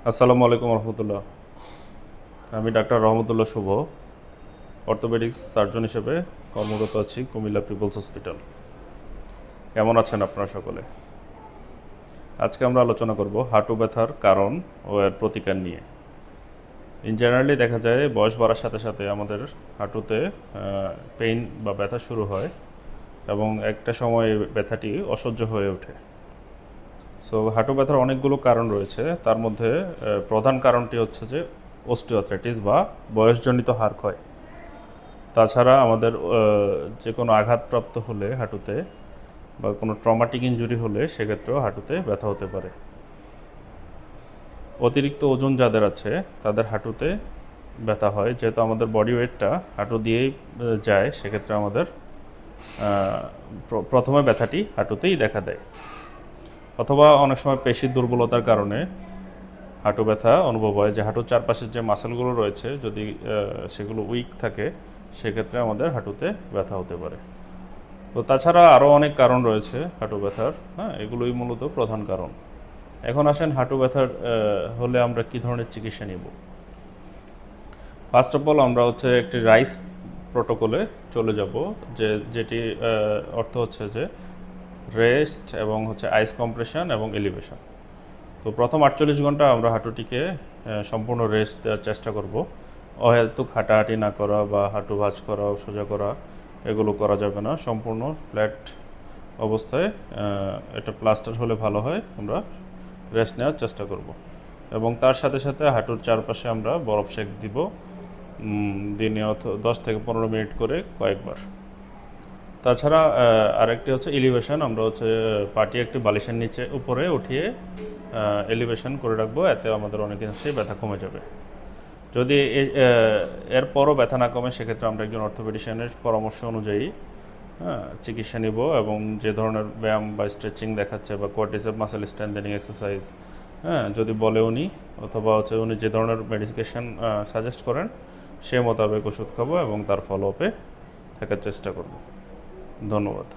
আসসালামু আলাইকুম রহমতুল্লাহ। আমি ডাক্তার রহমতুল্লাহ শুভ, অর্থোপেডিক্স সার্জন হিসেবে কর্মরত আছি কুমিল্লা পিপলস হসপিটাল। কেমন আছেন আপনারা সকলে? আজকে আমরা আলোচনা করব হাঁটু ব্যথার কারণ ও এর প্রতিকার নিয়ে। ইন জেনারেলি দেখা যায় বয়স বাড়ার সাথে সাথে আমাদের হাঁটুতে পেইন বা ব্যথা শুরু হয় এবং একটা সময় ব্যথাটি অসহ্য হয়ে ওঠে। সো হাঁটু ব্যথার অনেকগুলো কারণ রয়েছে, তার মধ্যে প্রধান কারণটি হচ্ছে যে অস্টিওআর্থ্রাইটিস বা বয়সজনিত হাড় ক্ষয়। তাছাড়া আমাদের যে কোনো আঘাতপ্রাপ্ত হলে হাঁটুতে বা কোনো ট্রমাটিক ইনজুরি হলে সেক্ষেত্রেও হাঁটুতে ব্যথা হতে পারে। অতিরিক্ত ওজন যাদের আছে তাদের হাঁটুতে ব্যথা হয়, যেহেতু আমাদের বডি ওয়েটটা হাঁটু দিয়েই যায়, সেক্ষেত্রে আমাদের প্রথমে ব্যথাটি হাঁটুতেই দেখা দেয়। অথবা অনেক সময় পেশির দুর্বলতার কারণে হাঁটু ব্যথা অনুভব হয়, যে হাঁটুর চারপাশের যে মাসেলগুলো রয়েছে যদি সেগুলো উইক থাকে সেক্ষেত্রে আমাদের হাঁটুতে ব্যথা হতে পারে। তো তাছাড়া আরও অনেক কারণ রয়েছে হাঁটু ব্যথার, হ্যাঁ, এগুলোই মূলত প্রধান কারণ। এখন আসেন হাঁটু ব্যথার হলে আমরা কী ধরনের চিকিৎসা নিব। ফার্স্ট অফ অল আমরা একটি রাইস প্রোটোকলে চলে যাব, যেটি অর্থ হচ্ছে যে রেস্ট এবং আইস কম্প্রেশন এবং এলিভেশন। তো প্রথম 48 ঘন্টা আমরা হাঁটুটিকে সম্পূর্ণ রেস্ট দেওয়ার চেষ্টা করব। অহেতুক হাঁটাহাঁটি না করা বা হাঁটু ভাঁজ করা, সোজা করা, এগুলো করা যাবে না। সম্পূর্ণ ফ্ল্যাট অবস্থায়, এটা প্লাস্টার হলে ভালো হয়, আমরা রেস্ট নেওয়ার চেষ্টা করব। এবং তার সাথে সাথে হাঁটুর চারপাশে আমরা বরফ সেঁক দিব, দিনে 10 থেকে 15 মিনিট করে কয়েকবার। তাছাড়া আরেকটি এলিভেশন, আমরা পাটি একটি বালিশের নিচে উপরে উঠিয়ে এলিভেশন করে রাখবো, এতে আমাদের অনেকাংশেই ব্যথা কমে যাবে। যদি এরপরও ব্যথা না কমে সেক্ষেত্রে আমরা একজন অর্থোপেডিশিয়ানের পরামর্শ অনুযায়ী চিকিৎসা নিব, এবং যে ধরনের ব্যায়াম বা স্ট্রেচিং দেখাচ্ছে বা কোয়াড্রিসেপ মাসেল স্ট্রেংথেনিং এক্সারসাইজ, যদি বলে উনি, অথবা উনি যে ধরনের মেডিকেশন সাজেস্ট করেন সে মোতাবেক ওষুধ খাবো এবং তার ফলো আপে থাকার চেষ্টা করব। ধন্যবাদ।